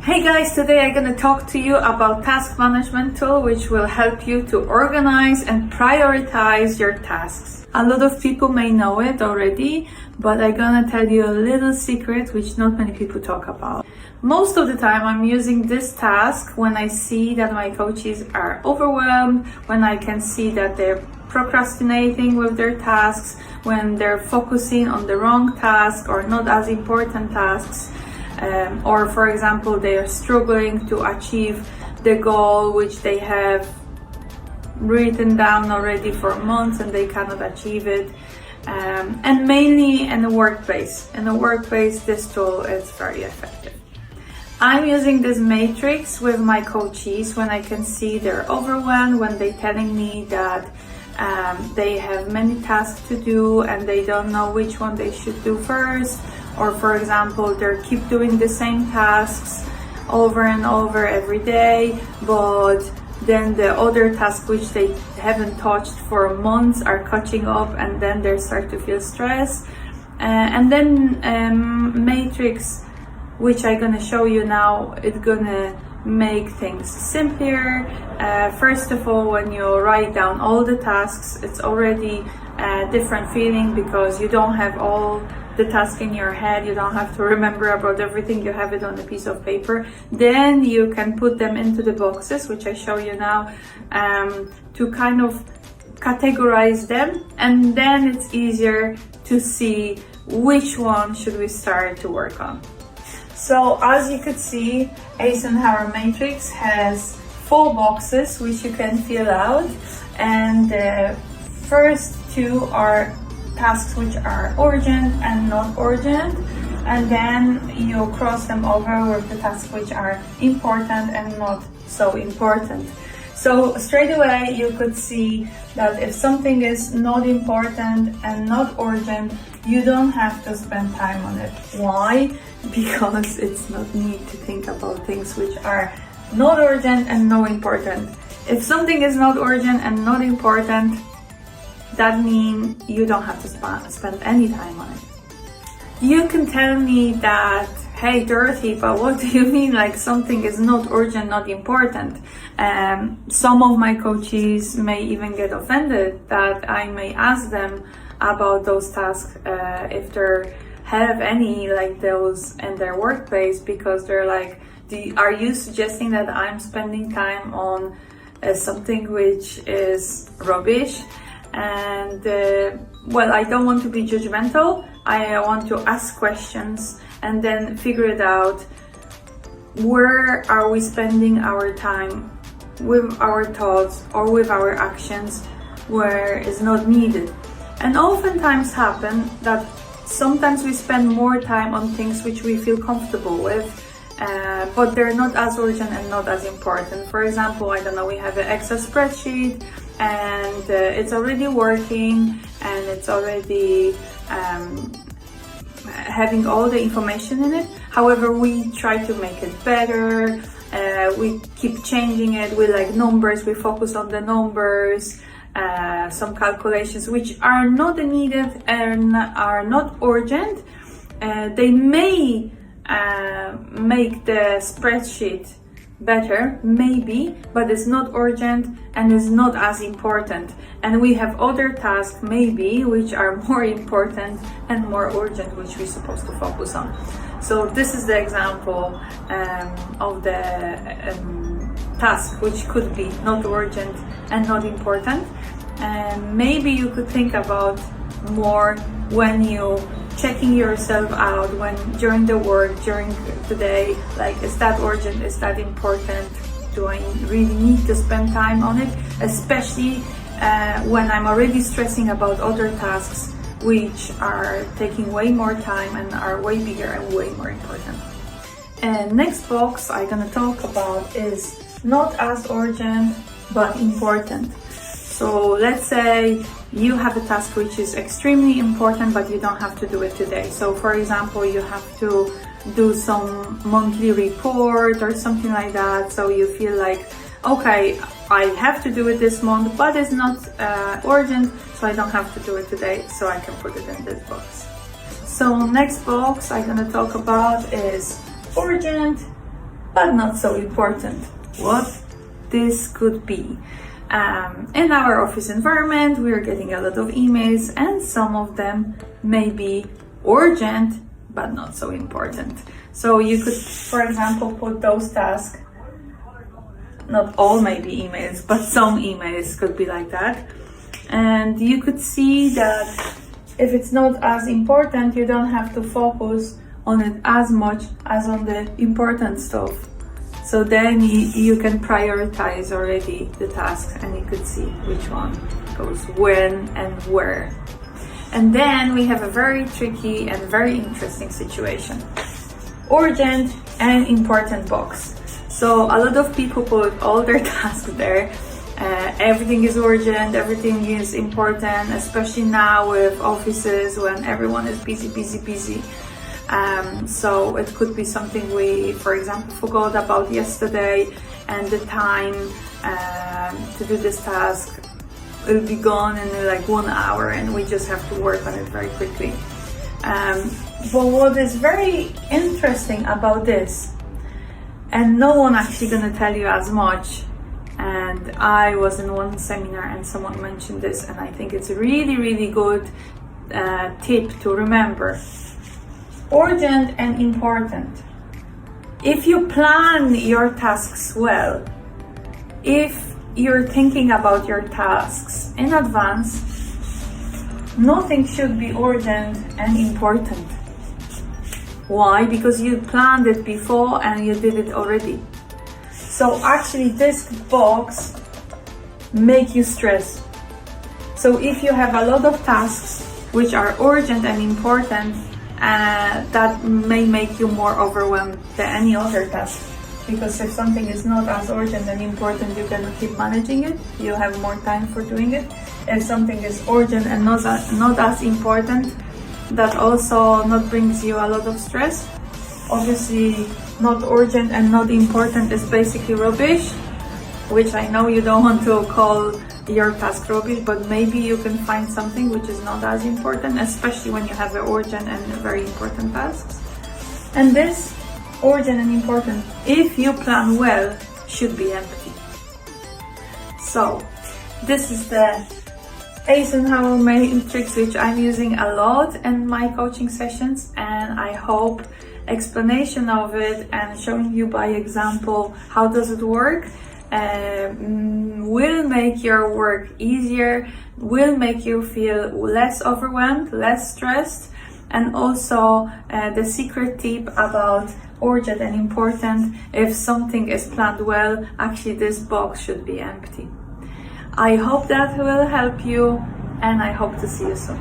Hey guys, today I'm gonna talk to you about task management tool which will help you to organize and prioritize your tasks. A lot of people may know it already, but I'm gonna tell you a little secret which not many people talk about. Most of the time I'm using this task when I see that my coaches are overwhelmed, when I can see that they're procrastinating with their tasks, when they're focusing on the wrong task or not as important tasks. Or for example, they are struggling to achieve the goal which they have written down already for months and they cannot achieve it. And mainly in the workplace. In the workplace, this tool is very effective. I'm using this matrix with my coaches when I can see they're overwhelmed, when they're telling me that they have many tasks to do and they don't know which one they should do first. Or for example, they keep doing the same tasks over and over every day, but then the other tasks which they haven't touched for months are catching up, and then they start to feel stressed. And then matrix, which I'm gonna show you now, it's gonna make things simpler. First of all, when you write down all the tasks, it's already a different feeling because you don't have all the task in your head, you don't have to remember about everything, you have it on a piece of paper. Then you can put them into the boxes, which I show you now, to kind of categorize them, and then it's easier to see which one should we start to work on. So as you could see, Eisenhower matrix has 4 boxes which you can fill out, and the first 2 are tasks which are urgent and not urgent, and then you cross them over with the tasks which are important and not so important. So straight away you could see that if something is not important and not urgent, you don't have to spend time on it. Why? Because it's not need to think about things which are not urgent and not important. If something is not urgent and not important, that means you don't have to spend any time on it. You can tell me that, hey Dorothy, but what do you mean like something is not urgent, not important? Some of my coaches may even get offended that I may ask them about those tasks if they have any like those in their workplace, because they're like, are you suggesting that I'm spending time on something which is rubbish? And well, I don't want to be judgmental. I want to ask questions and then figure it out. Where are we spending our time with our thoughts or with our actions where it's not needed? And oftentimes happen that sometimes we spend more time on things which we feel comfortable with, but they're not as urgent and not as important. For example, I don't know, we have an Excel spreadsheet and it's already working and it's already having all the information in it. However, we try to make it better. We keep changing it. We like numbers, we focus on the numbers, some calculations which are not needed and are not urgent. They may make the spreadsheet better, maybe, but it's not urgent and is not as important. And we have other tasks maybe which are more important and more urgent, which we're supposed to focus on. So this is the example of the task which could be not urgent and not important. And maybe you could think about more when you checking yourself out, when during the work, during the day, like, is that urgent, is that important, do I really need to spend time on it, especially when I'm already stressing about other tasks which are taking way more time and are way bigger and way more important. And next box I'm gonna talk about is not as urgent but important. So let's say you have a task which is extremely important, but you don't have to do it today. So for example, you have to do some monthly report or something like that. So you feel like, okay, I have to do it this month, but it's not urgent, so I don't have to do it today. So I can put it in this box. So next box I'm gonna talk about is urgent but not so important. What this could be. In our office environment, we are getting a lot of emails, and some of them may be urgent but not so important. So you could, for example, put those tasks, not all maybe emails, but some emails could be like that. And you could see that if it's not as important, you don't have to focus on it as much as on the important stuff. So then you can prioritize already the tasks, and you could see which one goes when and where. And then we have a very tricky and very interesting situation. Urgent and important box. So a lot of people put all their tasks there. Everything is urgent, everything is important, especially now with offices when everyone is busy. So it could be something we, for example, forgot about yesterday, and the time to do this task will be gone in like 1 hour, and we just have to work on it very quickly. But what is very interesting about this, and no one actually gonna tell you as much, and I was in one seminar and someone mentioned this, and I think it's a really good tip to remember. Urgent and important. If you plan your tasks well, if you're thinking about your tasks in advance, nothing should be urgent and important. Why? Because you planned it before and you did it already. So actually this box make you stress. So if you have a lot of tasks which are urgent and important, that may make you more overwhelmed than any other task. Because if something is not as urgent and important, you can keep managing it. You have more time for doing it. If something is urgent and not as important, that also not brings you a lot of stress. Obviously, not urgent and not important is basically rubbish, which I know you don't want to call your task rubbish, but maybe you can find something which is not as important, especially when you have urgent and very important tasks. And this urgent and important, if you plan well, should be empty. So this is the Eisenhower matrix, which I'm using a lot in my coaching sessions, and I hope explanation of it and showing you by example how does it work will make your work easier, will make you feel less overwhelmed, less stressed. And also the secret tip about urgent and important, if something is planned well, actually this box should be empty. I hope that will help you, and I hope to see you soon.